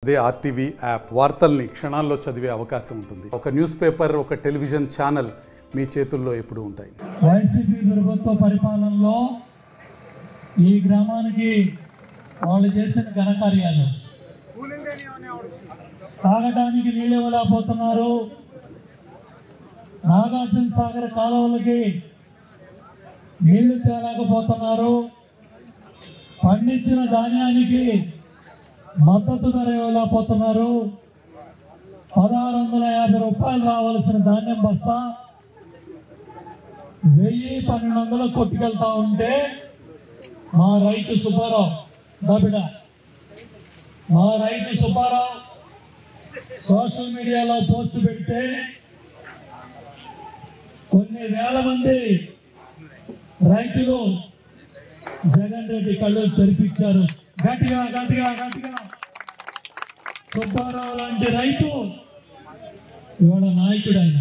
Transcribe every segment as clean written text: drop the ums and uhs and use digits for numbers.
అదే RTV app వార్తల్ని క్షణాల్లో చదివే అవకాశం ఉంటుంది. ఒక న్యూస్ పేపర్, ఒక టెలివిజన్ ఛానల్ మీ చేతుల్లో ఎప్పుడూ ఉంటాయి. వైసీపీ ప్రభుత్వ పరిపాలనలో ఈ గ్రామానికి వాళ్ళు చేసిన ఘనకార్యాలు, తాగడానికి నీళ్ళు ఇవ్వలేకపోతున్నారు, నాగార్జున సాగర్ కాలువలకి నీళ్లు తేలేకపోతున్నారు, పండించిన ధాన్యానికి మద్దతు ధర ఇవ్వలేకపోతున్నారు, 1650 రూపాయలు రావాల్సిన ధాన్యం బస్తా 1000-1200 కొట్టుకెళ్తా ఉంటే మా రైతు సుబ్బారావు సోషల్ మీడియాలో పోస్ట్ పెడితే కొన్ని వేల మంది రైతులు జగన్ రెడ్డి కళ్ళు తెరిపించారు. గట్టిగా సుబ్బారావు లాంటి రైతు ఇవాళ నాయకుడు. ఆయన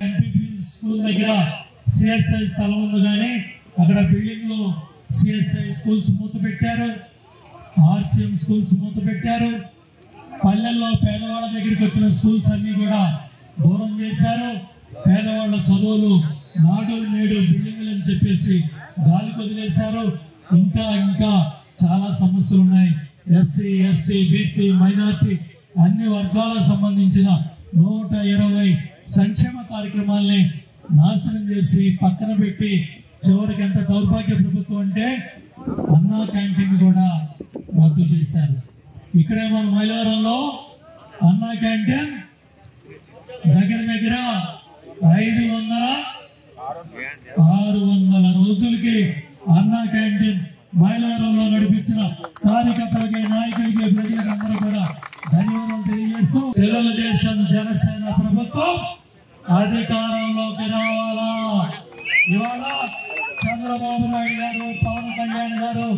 ఎంపీపీ స్కూల్ దగ్గర సిఎస్ఐ స్థలం ఉంది, కానీ అక్కడ బిల్డింగ్ లో సిఎస్ఐ స్కూల్స్ మూత పెట్టారు, ఆర్సిఎం స్కూల్స్ మూత పెట్టారు. పల్లెల్లో పేదవాళ్ళ దగ్గరికి వచ్చిన స్కూల్స్ అన్ని కూడా దూరం చేశారు. పేదవాళ్ళ చదువులు నాడు నేడు బిల్డింగ్లు అని చెప్పేసి గాలి వదిలేశారు. ఇంకా చాలా సమస్యలు ఉన్నాయి. ఎస్సీ, ఎస్టీ, బీసీ, మైనార్టీ అన్ని వర్గాలకు సంబంధించిన 120 సంక్షేమ కార్యక్రమాల్ని నాశనం చేసి పక్కన పెట్టి చివరికి ఎంత దౌర్భాగ్య ప్రభుత్వం అంటే అన్నా క్యాంటీన్ కూడా రద్దు చేశారు. ఇక్కడే మన మైలవరంలో అన్నా క్యాంటీన్ దగ్గర 500-600 రోజులకి అన్నా క్యాంటీన్ మైలవరంలో నడిపించిన కార్యకర్తలకి, నాయకులకి, ప్రజలకు అందరూ కూడా ధన్యవాదాలు తెలియజేస్తూ తెలుగుదేశం జనసేన ప్రభుత్వం అధికారంలోకి రావాలా. ఇవాళ చంద్రబాబు నాయుడు గారు, పవన్ కళ్యాణ్ గారు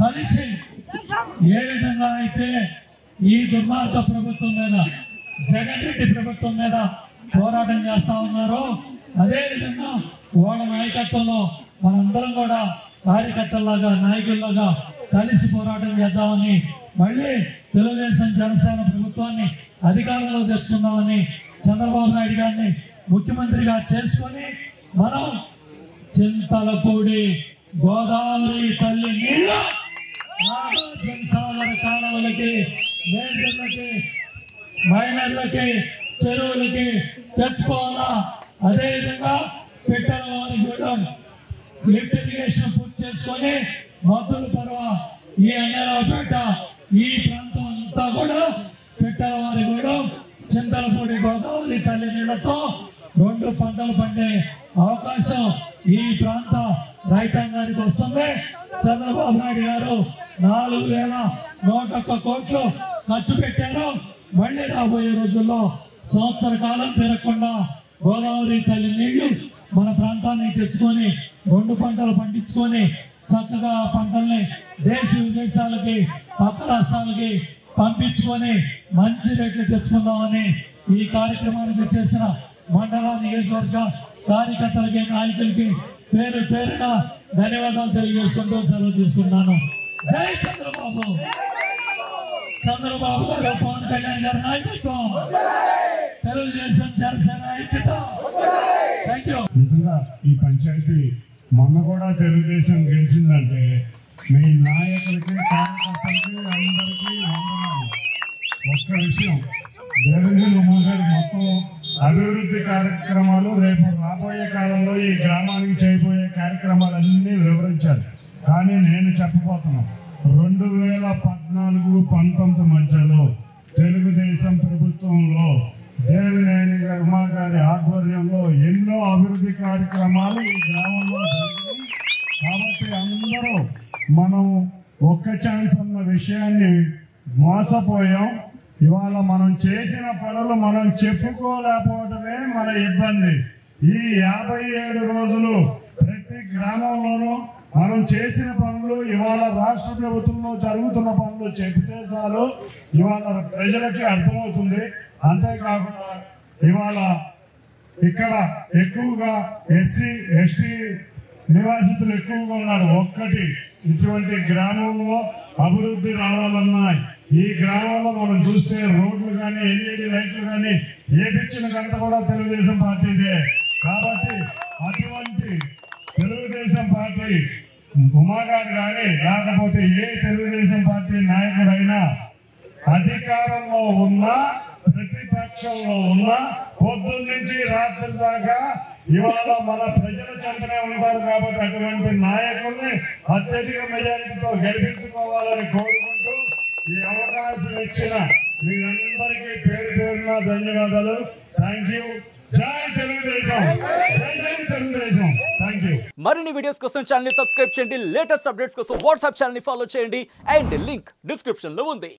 కలిసి ఏ విధంగా అయితే ఈ దుర్మార్గ ప్రభుత్వం మీద, జగన్ రెడ్డి ప్రభుత్వం మీద పోరాటం చేస్తా ఉన్నారో, అదే విధంగా వాళ్ళ నాయకత్వంలో మనందరం కూడా కార్యకర్తల్లాగా, నాయకుల్లాగా కలిసి పోరాటం చేద్దామని, మళ్ళీ తెలుగుదేశం జనసేన ప్రభుత్వాన్ని అధికారంలో తెచ్చుకుందామని, చంద్రబాబు నాయుడు గారిని ముఖ్యమంత్రిగా చేసుకొని మనం చింతలపూడి గోదావరి తల్లి నీళ్ళ నాగార్జున సాగర్ కాలువలకి, మేజర్లకి, మైనర్లకి, చెరువులకి తెచ్చుకోవాలా. అదేవిధంగా పిట్టలవారిగూడెం లిఫ్ట్ ఇరిగేషన్ పూర్తి చేసుకొని మద్దుల పర్వ, ఈ అన్నరావుపేట, ఈ ప్రాంతం అంతా కూడా పిట్టలవారిగూడెం, చింతలపూడి గోదావరి తల్లి నీళ్లతో 2 పంటలు పండే అవకాశం ఈ ప్రాంత రైతాంగానికి వస్తుంది. చంద్రబాబు నాయుడు గారు 4101 కోట్లు ఖర్చు పెట్టారు. మళ్ళీ రాబోయే రోజుల్లో సంవత్సర కాలం పెరగకుండా గోదావరి తల్లి నీళ్లు మన ప్రాంతానికి తెచ్చుకొని 2 పంటలు పండించుకొని చక్కగా పంటల్ని దేశ విదేశాలకి, పక్క రాష్ట్రాలకి పంపించుకొని మంచి రేట్లు తెచ్చుకుందామని ఈ కార్యక్రమానికి చేసిన మండల, నియోజకవర్గ కార్యకర్తలకి, నాయకులకి పేరు పేరున ధన్యవాదాలు తెలియజేసుకుంటూ సెలవు తీసుకున్నాను. జై చంద్రబాబు గారు, పవన్ కళ్యాణ్ గారి నాయకత్వం, తెలుగుదేశం జనసేన ఐక్యత. Thank you. నిజంగా ఈ పంచాయతీ మొన్న కూడా తెలుగుదేశం గెలిచిందంటే మీ నాయకులకి, కార్యకర్తలకి అందరికీ వందనాలు. ఒక్క విషయం, దేవేంద్ర గారు మొత్తం అభివృద్ధి కార్యక్రమాలు రేపు రాబోయే కాలంలో ఈ గ్రామానికి చేయబోయే కార్యక్రమాలన్నీ వివరించారు. కానీ నేను చెప్పబోతున్నాను, 2014-19 మధ్యలో తెలుగుదేశం ప్రభుత్వంలో దేవినేని ఉమా గారి ఆధ్వర్యంలో ఎన్నో అభివృద్ధి కార్యక్రమాలు ఈ గ్రామంలో జరిగాయి. కాబట్టి అందరూ మనం ఒక్క ఛాన్స్ అన్న విషయాన్ని మోసపోయాం. ఇవాళ మనం చేసిన పనులు మనం చెప్పుకోలేకపోవడమే మన ఇబ్బంది. ఈ 57 రోజులు ప్రతి గ్రామంలోనూ మనం చేసిన పనులు, ఇవాళ రాష్ట్ర ప్రభుత్వంలో జరుగుతున్న పనులు చెప్తే చాలు, ఇవాళ ప్రజలకి అర్థమవుతుంది. అంతేకాకుండా ఇవాళ ఇక్కడ ఎక్కువగా ఎస్సీ, ఎస్టీ నివాసితులు ఎక్కువగా ఉన్నారు. ఒక్కటి ఇటువంటి గ్రామంలో అభివృద్ధి రావాలన్నా ఈ గ్రామంలో మనం చూస్తే రోడ్లు కానీ ఎల్ఈడి లైట్లు కానీ ఏపించిన ఘనత కూడా తెలుగుదేశం పార్టీదే. కాబట్టి అటువంటి తెలుగుదేశం పార్టీ ఉమాగారు కానీ లేకపోతే ఏ తెలుగుదేశం పార్టీ నాయకుడైనా అధికారంలో ఉన్నా ప్రతిపక్షంలో ఉన్నా పొద్దున్న నుంచి రాత్రి దాకా ఇవాళ మన ప్రజల చెంతనే ఉంటారు. కాబట్టి అటువంటి నాయకుల్ని అత్యధిక మెజారిటీతో గెలిపించుకోవాలని కోరుకుంటూ ఈ అవకాశం ఇచ్చిన మీ అందరికీ పేరు పేరున ధన్యవాదాలు. Thank you. జై తెలుగుదేశం, జై తెలుగుదేశం. Thank you. మరిన్ని వీడియోస్ కోసం ఛానల్ ని సబ్స్క్రైబ్ చేయండి. లేటెస్ట్ అప్డేట్స్ కోసం వాట్సాప్ ఛానల్ ని ఫాలో చేయండి. అండ్ లింక్ డిస్క్రిప్షన్ లో ఉంది.